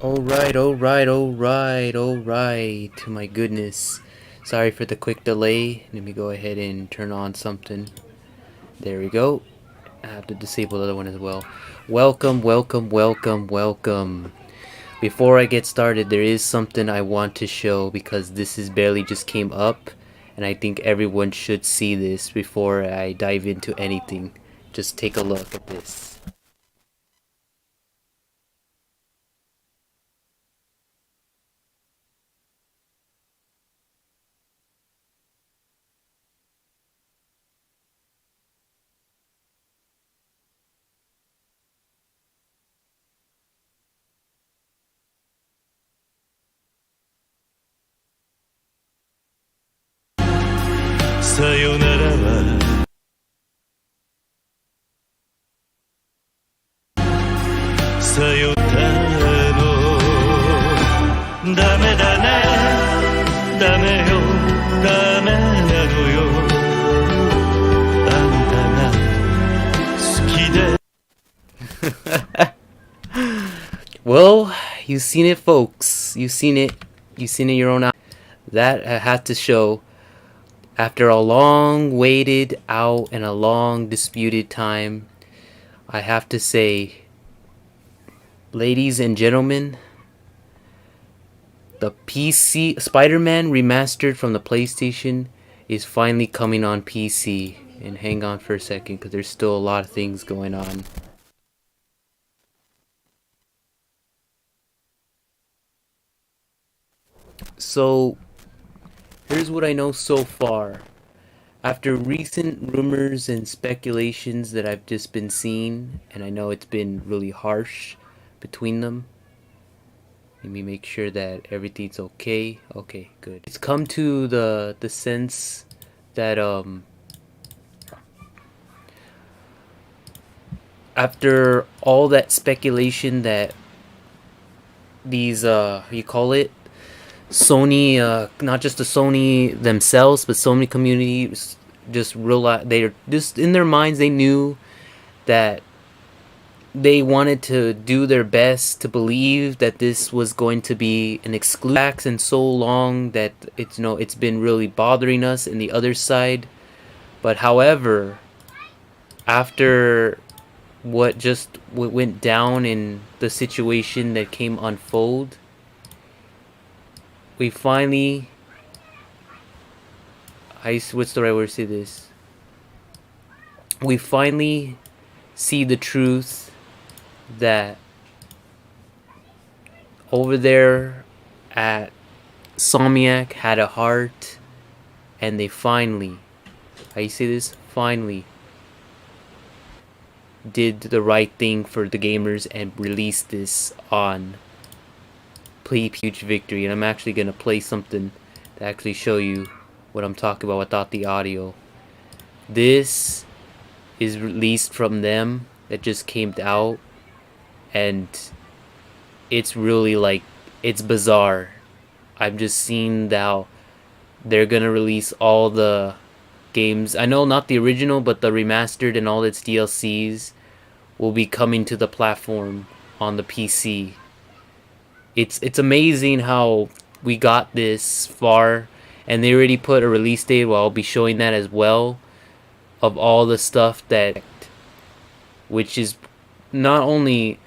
Alright. My goodness. Sorry for the quick delay. Let me go ahead and turn on something. There we go. I have to disable the other one as well. Welcome. Before I get started, there is something I want to show because this is barely just came up. And I think everyone should see this before I dive into anything. Just take a look at this. Well, you've seen it, folks. You've seen it your own eyes. That I had to show. After a long waited out and a long disputed time, I have to say, ladies and gentlemen, the PC Spider-Man Remastered from the PlayStation is finally coming on PC. And hang on for a second, because there's still a lot of things going on. So, here's what I know so far. After recent rumors and speculations that I've just been seeing, and I know it's been really harsh between them. Let me make sure that everything's okay. Okay, good. It's come to the sense that after all that speculation that these you call it Sony, not just the Sony themselves, but Sony community just realized, they're just in their minds, they knew that they wanted to do their best to believe that this was going to be an exclusive, and so long that it's been really bothering us in the other side. But however, after what went down in the situation that came unfold, we finally, what's the right word to say this? We finally see the truth that over there at Somniac had a heart, and they finally, finally did the right thing for the gamers and released this on huge victory. And I'm actually gonna play something to actually show you what I'm talking about without the audio. This is released from them, that just came out, and it's really it's bizarre. I've just seen how they're gonna release all the games. I know not the original, but the remastered and all its DLCs will be coming to the platform on the PC. It's amazing how we got this far, and they already put a release date. Well, I'll be showing that as well, of all the stuff that, which is not only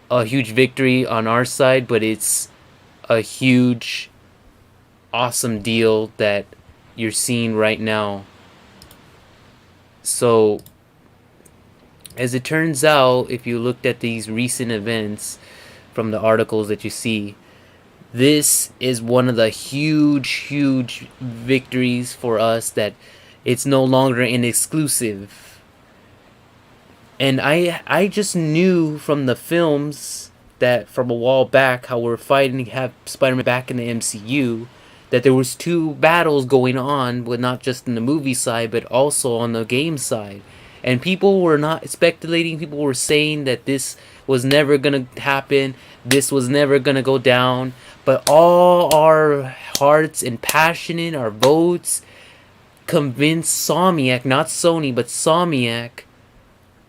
a huge victory on our side, but it's a huge, awesome deal that you're seeing right now. So, as it turns out, if you looked at these recent events from the articles that you see, this is one of the huge victories for us, that it's no longer an exclusive. And I just knew from the films that from a while back, how we're fighting to have Spider-Man back in the MCU, that there was two battles going on, but not just in the movie side, but also on the game side. And people were not speculating, people were saying that this was never gonna happen, this was never gonna go down. But all our hearts and passion, our votes, convinced Somniac, not Sony, but Somniac,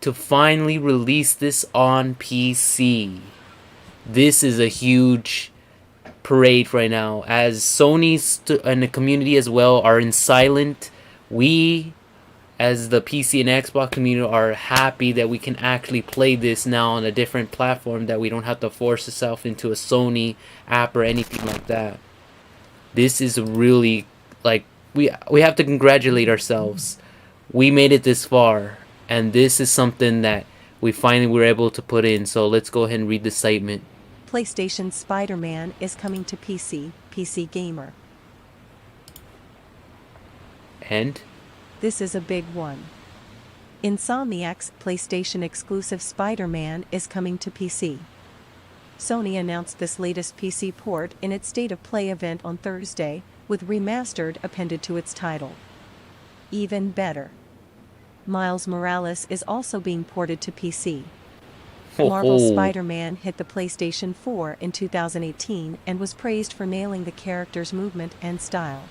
to finally release this on PC. this is a huge parade right now, as Sony and the community as well are in silent. We, as the PC and Xbox community, are happy that we can actually play this now on a different platform, that we don't have to force ourselves into a Sony app or anything like that. This is really, like, we have to congratulate ourselves. We made it this far, and this is something that we finally were able to put in. So let's go ahead and read the statement. PlayStation Spider-Man is coming to PC, PC Gamer. And this is a big one. Insomniac's PlayStation exclusive Spider-Man is coming to PC. Sony announced this latest PC port in its State of Play event on Thursday, with Remastered appended to its title. Even better, Miles Morales is also being ported to PC. Marvel Spider-Man hit the PlayStation 4 in 2018 and was praised for nailing the character's movement and style.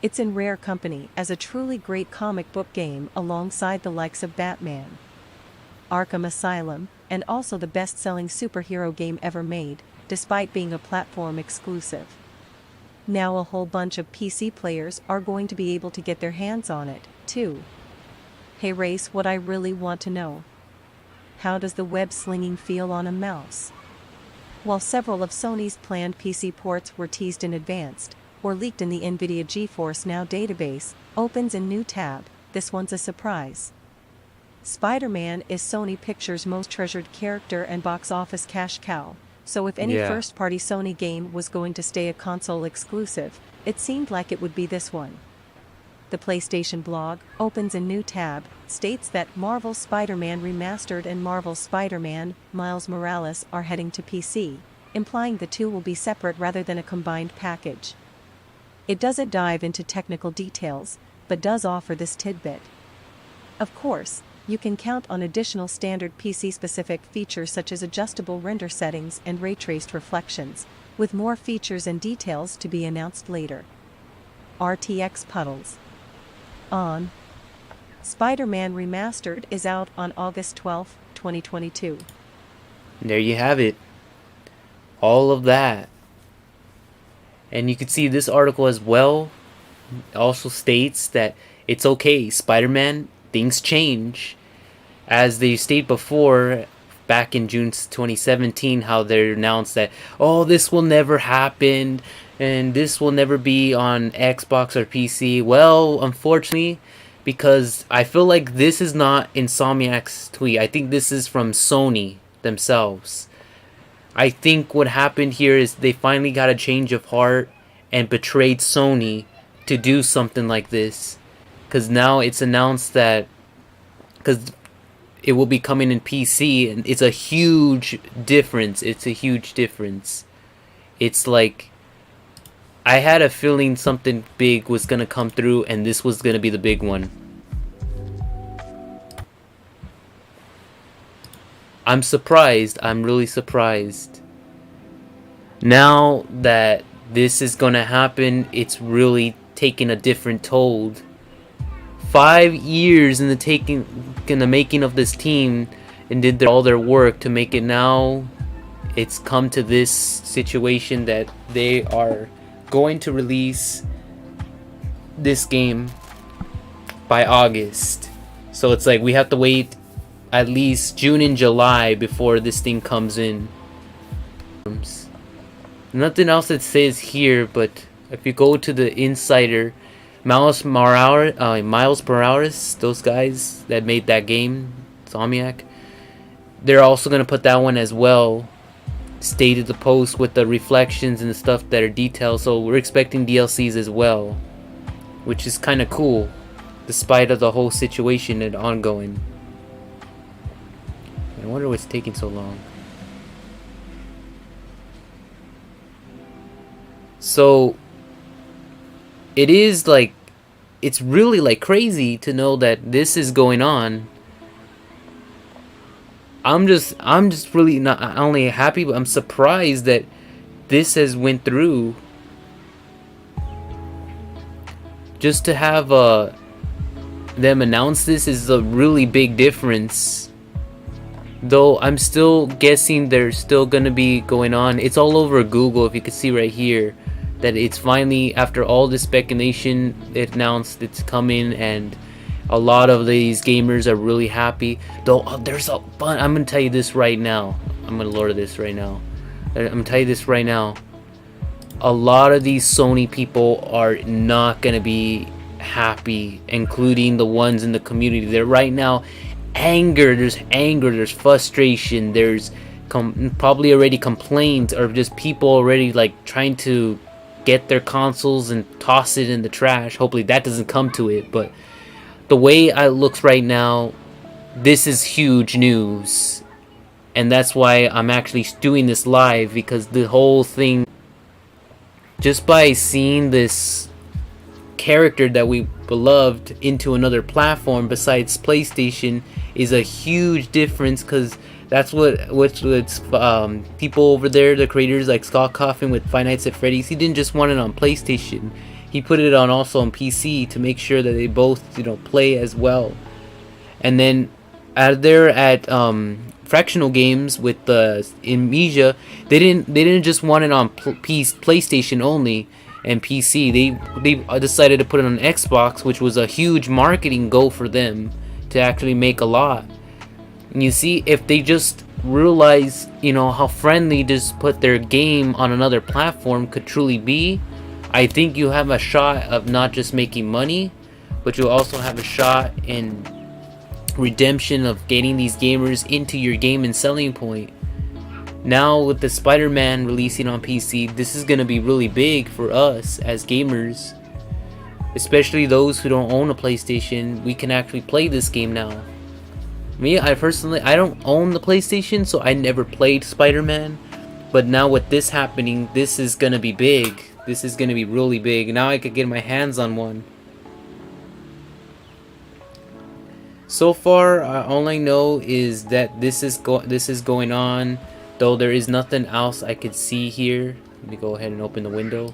It's in rare company as a truly great comic book game alongside the likes of Batman, Arkham Asylum, and also the best-selling superhero game ever made, despite being a platform exclusive. Now a whole bunch of PC players are going to be able to get their hands on it, too. Hey Race, what I really want to know: how does the web slinging feel on a mouse? While several of Sony's planned PC ports were teased in advance, or leaked in the NVIDIA GeForce Now database, opens a new tab, this one's a surprise. Spider-Man is Sony Pictures' most treasured character and box office cash cow, so if any first-party Sony game was going to stay a console exclusive, it seemed like it would be this one. The PlayStation blog opens a new tab, states that Marvel Spider-Man Remastered and Marvel Spider-Man Miles Morales are heading to PC, implying the two will be separate rather than a combined package. It doesn't dive into technical details, but does offer this tidbit. Of course, you can count on additional standard PC-specific features such as adjustable render settings and ray-traced reflections, with more features and details to be announced later. RTX Puddles. On. Spider-Man Remastered is out on August 12, 2022. There you have it. All of that. And you can see this article as well also states that it's okay. Spider-Man, things change. As they stated before, back in June 2017, how they announced that, oh, this will never happen, and this will never be on Xbox or PC. Well, unfortunately, because I feel like this is not Insomniac's tweet. I think this is from Sony themselves. I think what happened here is they finally got a change of heart and betrayed Sony to do something like this. Because now it's announced that, because it will be coming in PC, and it's a huge difference. It's a huge difference. It's like, I had a feeling something big was going to come through, and this was going to be the big one. I'm surprised. I'm really surprised. Now that this is going to happen, it's really taking a different toll. 5 years in the making of this team, and did all their work to make it. Now it's come to this situation that they are going to release this game by August. So it's like we have to wait at least June and July before this thing comes in. Nothing else that says here, but if you go to the Insider, Miles Morales, those guys that made that game, Insomniac, they're also going to put that one as well. Stated the post with the reflections and the stuff that are detailed, so we're expecting DLCs as well, which is kind of cool, despite of the whole situation and ongoing. I wonder what's taking so long. So it is like, it's really like crazy to know that this is going on. I'm just really not only happy, but I'm surprised that this has went through. Just to have them announce this is a really big difference. Though I'm still guessing they're still gonna be going on. It's all over Google, if you can see right here, that it's finally, after all this speculation, it announced it's coming, and a lot of these gamers are really happy. Though there's a fun. I'm gonna tell you this right now. I'm gonna lower this right now. I'm gonna tell you this right now. A lot of these Sony people are not gonna be happy, including the ones in the community. They're right now anger. There's frustration. There's probably already complaints, or just people already like trying to get their consoles and toss it in the trash. Hopefully that doesn't come to it, but the way it looks right now, this is huge news. And that's why I'm actually doing this live, because the whole thing, just by seeing this character that we beloved into another platform besides PlayStation, is a huge difference, because that's what people over there, the creators like Scott Coffin with Five Nights at Freddy's, he didn't just want it on PlayStation. He put it on also on PC to make sure that they both, play as well. And then there at Fractional Games with the Amnesia, they didn't just want it on PlayStation only and PC. They decided to put it on Xbox, which was a huge marketing goal for them to actually make a lot. And you see, if they just realize, how friendly just put their game on another platform could truly be, I think you have a shot of not just making money, but you also have a shot in redemption of getting these gamers into your game and selling point. Now with the Spider-Man releasing on PC, this is going to be really big for us as gamers, especially those who don't own a PlayStation. We can actually play this game now. Me, I don't own the PlayStation, so I never played Spider-Man, but now with this happening, this is going to be big. This is going to be really big. Now I could get my hands on one. So far, all I know is that this is going on. Though there is nothing else I could see here. Let me go ahead and open the window.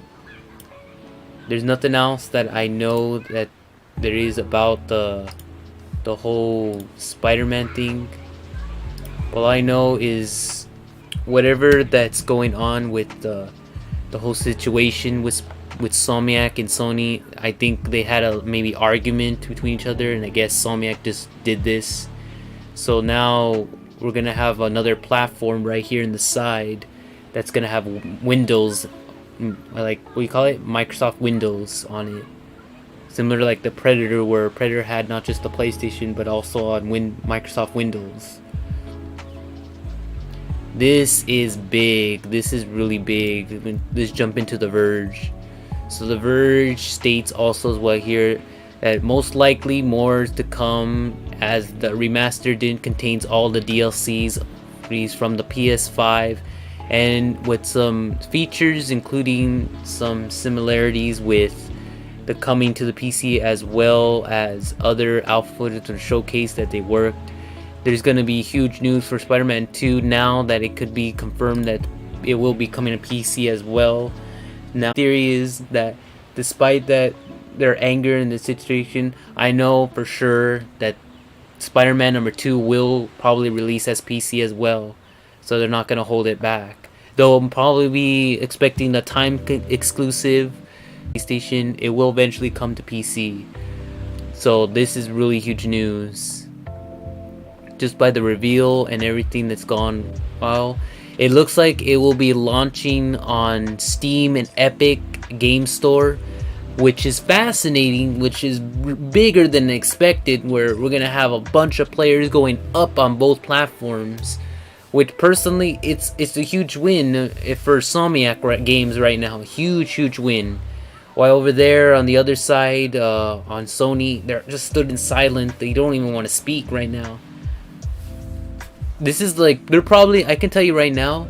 There's nothing else that I know that there is about the whole Spider-Man thing. All I know is whatever that's going on with the whole situation with Insomniac and Sony. I think they had a maybe argument between each other, and I guess Insomniac just did this. So now we're gonna have another platform right here in the side that's gonna have Windows, like what do you call it, Microsoft Windows on it, similar to like the Predator, where Predator had not just the PlayStation but also on Microsoft Windows. This is big. This is really big. Let's jump into the Verge. So the Verge states also as well here that most likely more is to come, as the Remastered contains all the DLCs from the PS5, and with some features including some similarities with the coming to the PC, as well as other alpha footage or showcase that they worked. There's going to be huge news for Spider-Man 2 now that it could be confirmed that it will be coming to PC as well. Now, the theory is that despite that their anger in the situation, I know for sure that Spider-Man number 2 will probably release as PC as well, so they're not going to hold it back. Though I'm probably be expecting the time exclusive PlayStation, it will eventually come to PC. So this is really huge news. Just by the reveal and everything that's gone well, it looks like it will be launching on Steam and Epic Game Store, which is fascinating, which is bigger than expected, where we're gonna have a bunch of players going up on both platforms, which personally it's a huge win for Insomniac Games right now. Huge win. While over there on the other side, on Sony, they're just stood in silence. They don't even want to speak right now. This is like, they're probably, I can tell you right now,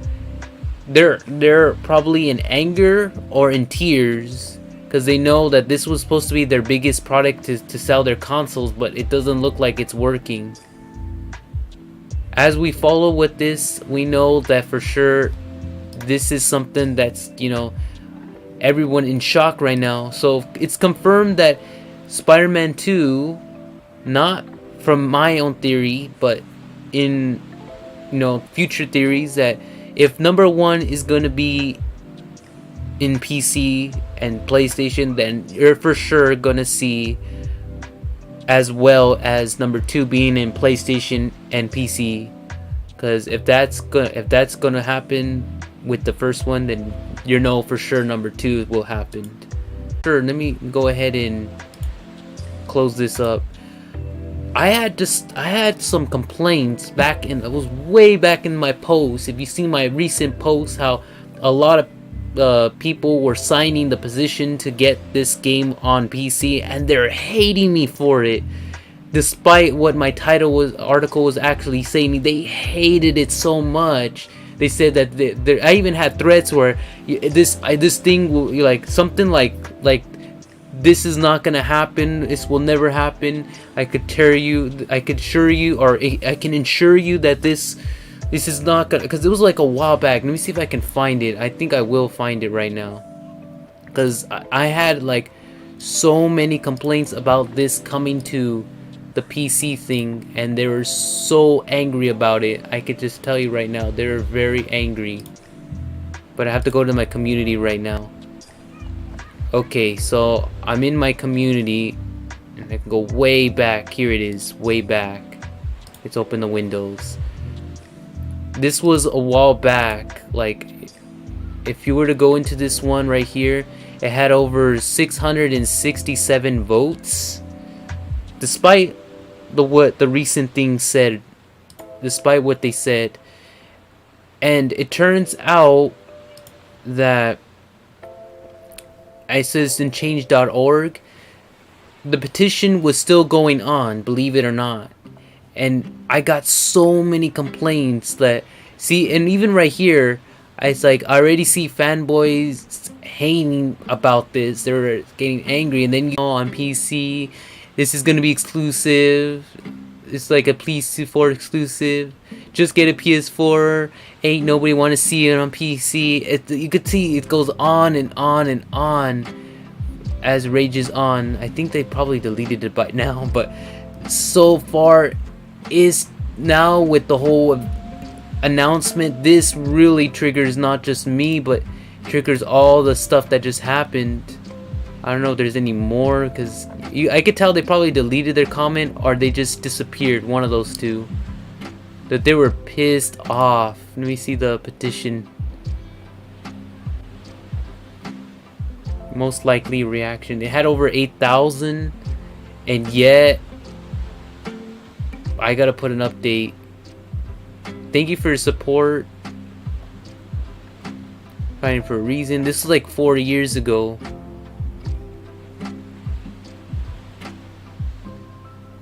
they're probably in anger or in tears, because they know that this was supposed to be their biggest product to sell their consoles, but it doesn't look like it's working. As we follow with this, we know that for sure this is something that's, everyone in shock right now. So it's confirmed that Spider-Man 2, not from my own theory, but in future theories that if number one is gonna be in PC and PlayStation, then you're for sure gonna see as well as number two being in PlayStation and PC. Because if that's gonna happen with the first one, then for sure number two will happen. Sure, let me go ahead and close this up. I had some complaints back in, it was way back in my post. If you see my recent post, how a lot of people were signing the petition to get this game on PC, and they're hating me for it. Despite what my article was actually saying, they hated it so much. They said that I even had threats where this thing will something like this is not gonna happen. This will never happen. I can assure you that this is not gonna, because it was like a while back. Let me see if I can find it. I think I will find it right now, because I had like so many complaints about this coming to the PC thing, and they were so angry about it. I could just tell you right now, they're very angry. But I have to go to my community right now. Okay, so I'm in my community, and I can go way back. Here it is, way back. Let's open the windows. This was a while back. Like, if you were to go into this one right here, it had over 667 votes. Despite what the recent thing said, despite what they said. And it turns out that citizenchange.org, the petition was still going on, believe it or not. And I got so many complaints that, see, and even right here, it's like I already see fanboys hating about this. They're getting angry, and then on PC, this is gonna be exclusive. It's like a PS4 exclusive. Just get a PS4. Ain't nobody want to see it on PC. You could see it goes on and on and on as rages on. I think they probably deleted it by now, but so far is now with the whole announcement, this really triggers not just me, but triggers all the stuff that just happened. I don't know if there's any more, because I could tell they probably deleted their comment or they just disappeared, one of those two. That they were pissed off. Let me see the petition. Most likely reaction. It had over 8,000, and yet I gotta put an update. Thank you for your support. Fighting for a reason. This was like 4 years ago.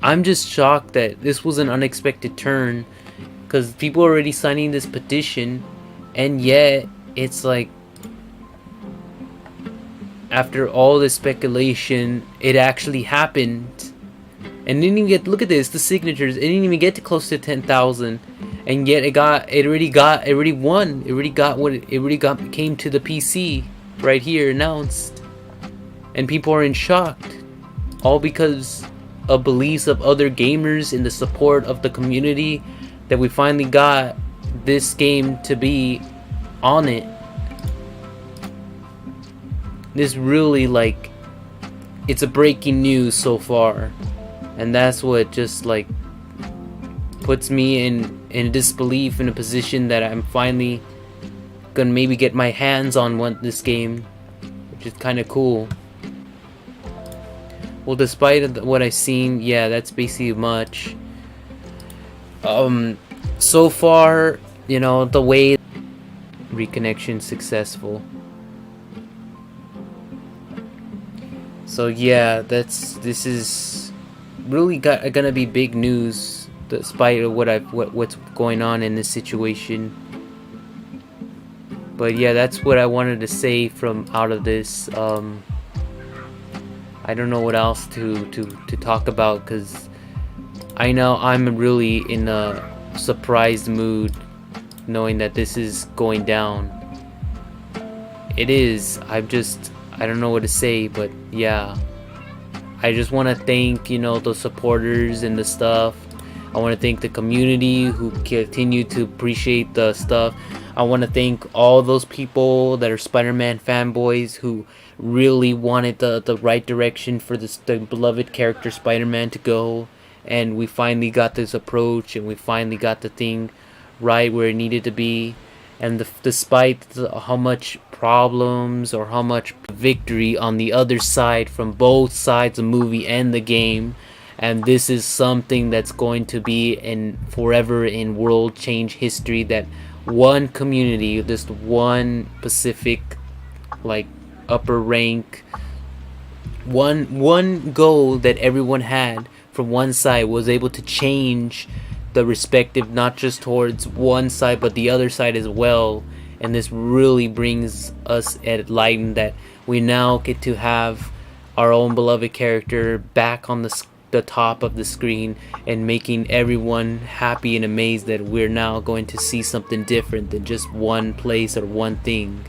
I'm just shocked that this was an unexpected turn, because people are already signing this petition, and yet it's like after all this speculation, it actually happened. And didn't even get, look at this, the signatures, it didn't even get to close to 10,000, and yet it already won. It already came to the PC right here announced, and people are in shock, all because of beliefs of other gamers and the support of the community, that we finally got this game to be on it. This really, like, it's a breaking news so far, and that's what just like puts me in disbelief, in a position that I'm finally gonna maybe get my hands on this game, which is kind of cool. Well, despite what I've seen, yeah, that's basically much. So far, the way reconnection successful. So yeah, this is really gonna be big news, despite of what's going on in this situation. But yeah, that's what I wanted to say from out of this. I don't know what else to talk about, because I know I'm really in a surprised mood knowing that this is going down. It is. I don't know what to say, but yeah. I just want to thank, the supporters and the stuff. I want to thank the community who continue to appreciate the stuff. I want to thank all those people that are Spider-Man fanboys who really wanted the right direction for the beloved character Spider-Man to go, and we finally got this approach, and we finally got the thing right where it needed to be. And despite how much problems or how much victory on the other side from both sides of the movie and the game, and this is something that's going to be in forever in world change history, that one community, just one Pacific, like, upper rank, one goal that everyone had from one side was able to change the respective, not just towards one side but the other side as well. And this really brings us at light that we now get to have our own beloved character back on the top of the screen, and making everyone happy and amazed that we're now going to see something different than just one place or one thing.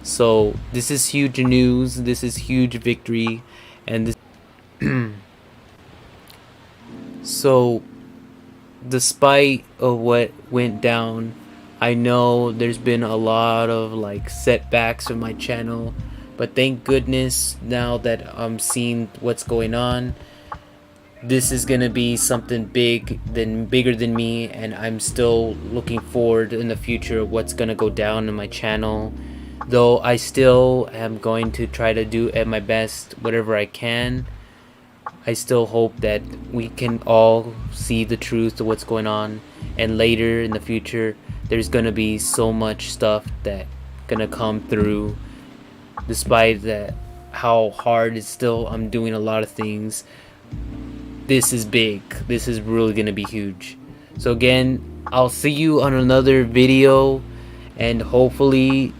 So this is huge news, this is huge victory, and this so despite of what went down, I know there's been a lot of like setbacks on my channel, but thank goodness now that I'm seeing what's going on, this is gonna be something bigger than me, and I'm still looking forward in the future what's gonna go down in my channel. Though I still am going to try to do at my best whatever I can, I still hope that we can all see the truth of what's going on, and later in the future there's gonna be so much stuff that gonna come through. Despite that how hard it's still, I'm doing a lot of things. This is big, this is really gonna be huge. So again, I'll see you on another video, and hopefully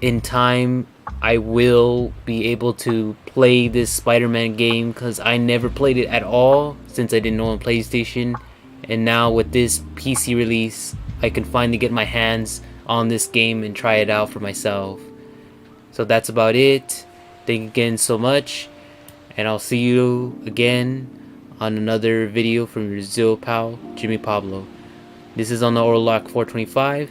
in time I will be able to play this Spider-Man game, because I never played it at all since I didn't own PlayStation, and now with this PC release I can finally get my hands on this game and try it out for myself. So that's about it. Thank you again so much, and I'll see you again on another video from your Zil pal, Jimmy Pablo. This is on the Orlock 425.